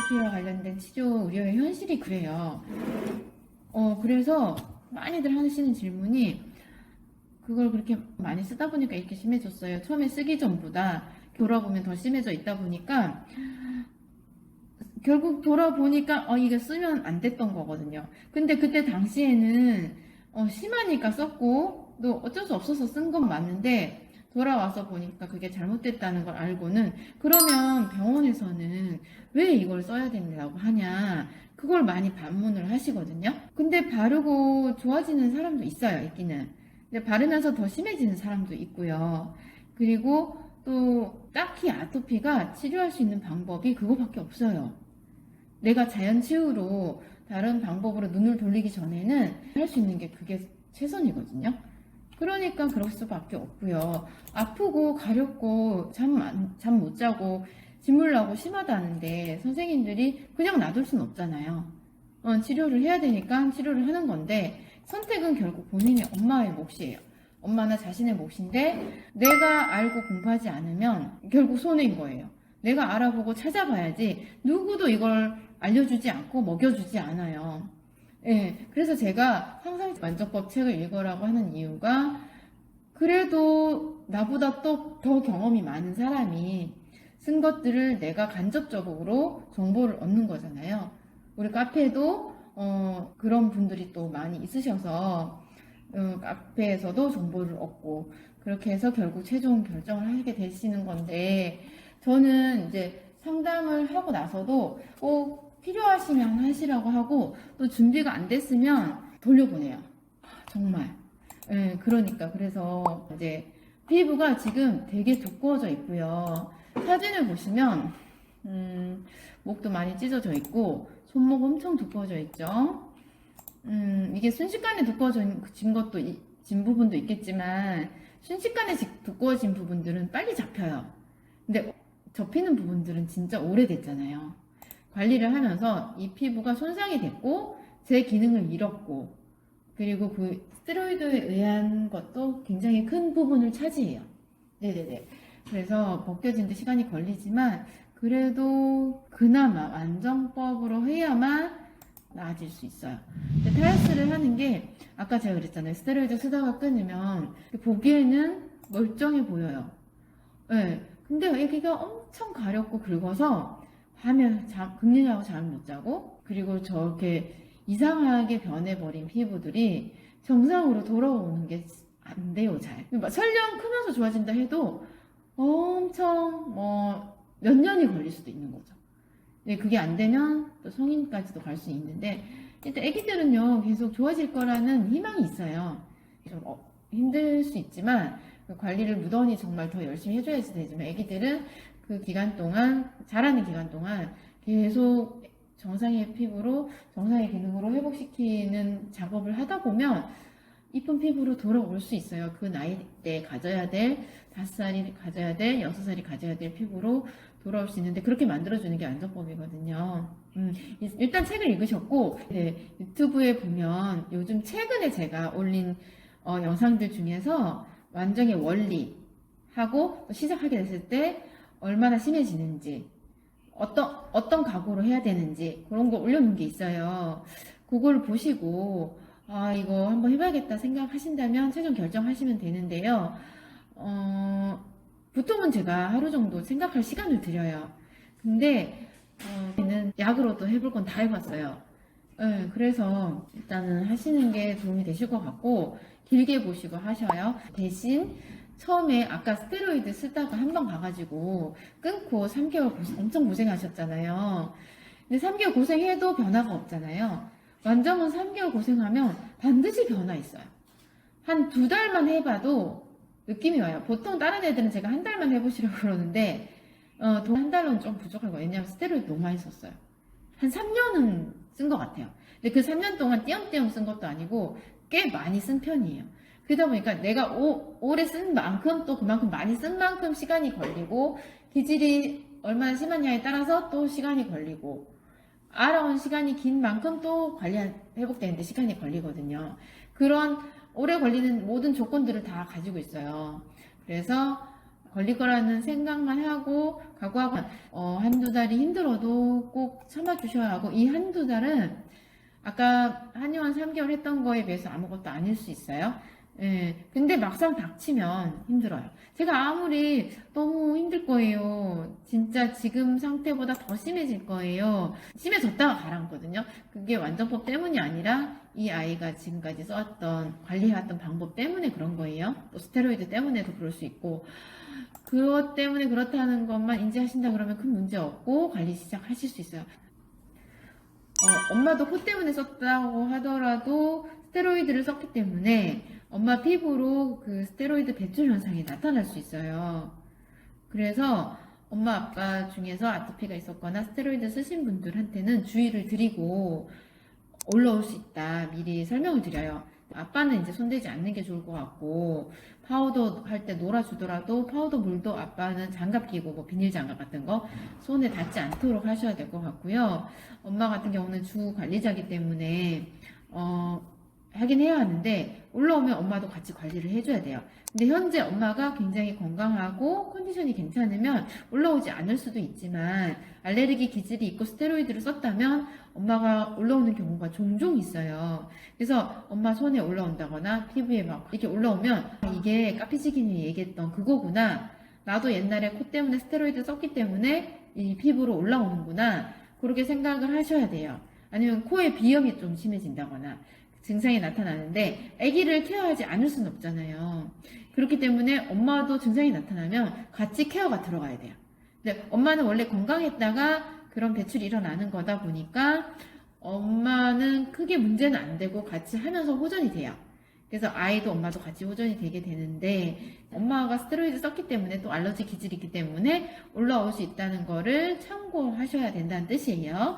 아토피와 관련된 치료 우려의 현실이 그래요. 그래서 많이들 하시는 질문이 그걸 그렇게 많이 쓰다 보니까 이렇게 심해졌어요. 처음에 쓰기 전보다 돌아보면 더 심해져 있다 보니까 결국 돌아보니까 이게 쓰면 안 됐던 거거든요. 근데 그때 당시에는 심하니까 썼고 또 어쩔 수 없어서 쓴 건 맞는데 돌아와서 보니까 그게 잘못됐다는 걸 알고는 그러면 병원에서는 왜 이걸 써야 된다고 하냐 그걸 많이 반문을 하시거든요. 근데 바르고 좋아지는 사람도 있어요. 있기는. 근데 바르면서 더 심해지는 사람도 있고요. 그리고 또 딱히 아토피가 치료할 수 있는 방법이 그거밖에 없어요. 내가 자연 치유로 다른 방법으로 눈을 돌리기 전에는 할 수 있는 게 그게 최선이거든요. 그러니까 그럴 수밖에 없고요. 아프고 가렵고 잠 못 자고 진물 나고 심하다는데 선생님들이 그냥 놔둘 수는 없잖아요. 치료를 해야 되니까 치료를 하는 건데 선택은 결국 본인의 엄마의 몫이에요. 엄마나 자신의 몫인데 내가 알고 공부하지 않으면 결국 손해인 거예요. 내가 알아보고 찾아봐야지 누구도 이걸 알려주지 않고 먹여주지 않아요. 예, 그래서 제가 항상 만족법 책을 읽으라고 하는 이유가 그래도 나보다 또 더 경험이 많은 사람이 쓴 것들을 내가 간접적으로 정보를 얻는 거잖아요. 우리 카페도 그런 분들이 또 많이 있으셔서 카페에서도 정보를 얻고 그렇게 해서 결국 최종 결정을 하게 되시는 건데 저는 이제 상담을 하고 나서도 꼭 필요하시면 하시라고 하고 또 준비가 안 됐으면 돌려보내요. 정말. 예, 그러니까 그래서 이제 피부가 지금 되게 두꺼워져 있고요. 사진을 보시면 목도 많이 찢어져 있고 손목 엄청 두꺼워져 있죠. 이게 순식간에 두꺼워진 것도 진 부분도 있겠지만 순식간에 두꺼워진 부분들은 빨리 잡혀요. 근데 접히는 부분들은 진짜 오래됐잖아요. 관리를 하면서 이 피부가 손상이 됐고 제 기능을 잃었고 그리고 그 스테로이드에 의한 것도 굉장히 큰 부분을 차지해요. 네네네. 그래서 벗겨지는데 시간이 걸리지만 그래도 그나마 완정법으로 해야만 나아질 수 있어요. 근데 타이어스를 하는 게 아까 제가 그랬잖아요. 스테로이드 쓰다가 끊으면 보기에는 멀쩡해 보여요. 네. 근데 애기가 엄청 가렵고 긁어서 밤에 금리라고 잠을 못 자고 그리고 저렇게 이상하게 변해버린 피부들이 정상으로 돌아오는 게 안 돼요. 잘. 설령 크면서 좋아진다 해도 엄청 몇 년이 걸릴 수도 있는 거죠. 네, 그게 안 되면 또 성인까지도 갈 수 있는데 일단 애기들은요 계속 좋아질 거라는 희망이 있어요. 좀 힘들 수 있지만 그 관리를 무던히 정말 더 열심히 해줘야지 되지만 애기들은 그 기간 동안 자라는 기간 동안 계속 정상의 피부로 정상의 기능으로 회복시키는 작업을 하다 보면 이쁜 피부로 돌아올 수 있어요. 그 나이 때 가져야 될 5살이 가져야 될 6살이 가져야 될 피부로 돌아올 수 있는데 그렇게 만들어주는 게 안정법이거든요. 일단 책을 읽으셨고 네, 유튜브에 보면 요즘 최근에 제가 올린 영상들 중에서 완정의 원리하고 시작하게 됐을 때 얼마나 심해지는지 어떤 각오로 해야 되는지 그런 거 올려놓은 게 있어요. 그걸 보시고 이거 한번 해봐야겠다 생각하신다면 최종 결정하시면 되는데요. 보통은 제가 하루 정도 생각할 시간을 드려요. 근데 약으로도 해볼 건 다 해봤어요. 네, 그래서 일단은 하시는 게 도움이 되실 것 같고 길게 보시고 하셔요. 대신 처음에 아까 스테로이드 쓰다가 한 번 가가지고 끊고 3개월 엄청 고생하셨잖아요. 근데 3개월 고생해도 변화가 없잖아요. 완정은 3개월 고생하면 반드시 변화 있어요. 한 2달만 해봐도 느낌이 와요. 보통 다른 애들은 제가 한 달만 해보시라고 그러는데 한 달은 좀 부족할 거예요. 왜냐하면 스테로이드 너무 많이 썼어요. 한 3년은 쓴 것 같아요. 근데 그 3년 동안 띄엄띄엄 쓴 것도 아니고 꽤 많이 쓴 편이에요. 그러다 보니까 내가 오래 쓴 만큼 또 그만큼 많이 쓴 만큼 시간이 걸리고 기질이 얼마나 심하냐에 따라서 또 시간이 걸리고 알아온 시간이 긴 만큼 또 회복되는데 시간이 걸리거든요. 그런 오래 걸리는 모든 조건들을 다 가지고 있어요. 그래서 걸릴 거라는 생각만 하고 각오하고 한두 달이 힘들어도 꼭 참아주셔야 하고, 이 한두 달은 아까 한의원 3개월 했던 거에 비해서 아무것도 아닐 수 있어요. 예, 근데 막상 닥치면 힘들어요. 제가 아무리 너무 힘들 거예요. 진짜 지금 상태보다 더 심해질 거예요. 심해졌다가 가라앉거든요. 그게 완전법 때문이 아니라 이 아이가 지금까지 써왔던, 관리해왔던 방법 때문에 그런 거예요. 또 스테로이드 때문에도 그럴 수 있고, 그것 때문에 그렇다는 것만 인지하신다 그러면 큰 문제 없고 관리 시작하실 수 있어요. 엄마도 코 때문에 썼다고 하더라도 스테로이드를 썼기 때문에 엄마 피부로 그 스테로이드 배출 현상이 나타날 수 있어요. 그래서 엄마 아빠 중에서 아토피가 있었거나 스테로이드 쓰신 분들한테는 주의를 드리고 올라올 수 있다 미리 설명을 드려요. 아빠는 이제 손대지 않는 게 좋을 것 같고, 파우더 할 때 놀아주더라도 파우더 물도 아빠는 장갑 끼고 뭐 비닐 장갑 같은 거 손에 닿지 않도록 하셔야 될 것 같고요. 엄마 같은 경우는 주 관리자기 때문에 하긴 해야 하는데 올라오면 엄마도 같이 관리를 해줘야 돼요. 근데 현재 엄마가 굉장히 건강하고 컨디션이 괜찮으면 올라오지 않을 수도 있지만, 알레르기 기질이 있고 스테로이드를 썼다면 엄마가 올라오는 경우가 종종 있어요. 그래서 엄마 손에 올라온다거나 피부에 막 이렇게 올라오면 이게 카피지기니 얘기했던 그거구나. 나도 옛날에 코 때문에 스테로이드 썼기 때문에 이 피부로 올라오는구나. 그렇게 생각을 하셔야 돼요. 아니면 코에 비염이 좀 심해진다거나 증상이 나타나는데 아기를 케어하지 않을 수는 없잖아요. 그렇기 때문에 엄마도 증상이 나타나면 같이 케어가 들어가야 돼요. 근데 엄마는 원래 건강했다가 그런 배출이 일어나는 거다 보니까 엄마는 크게 문제는 안 되고 같이 하면서 호전이 돼요. 그래서 아이도 엄마도 같이 호전이 되게 되는데, 엄마가 스테로이드 썼기 때문에 또 알러지 기질이 있기 때문에 올라올 수 있다는 거를 참고하셔야 된다는 뜻이에요.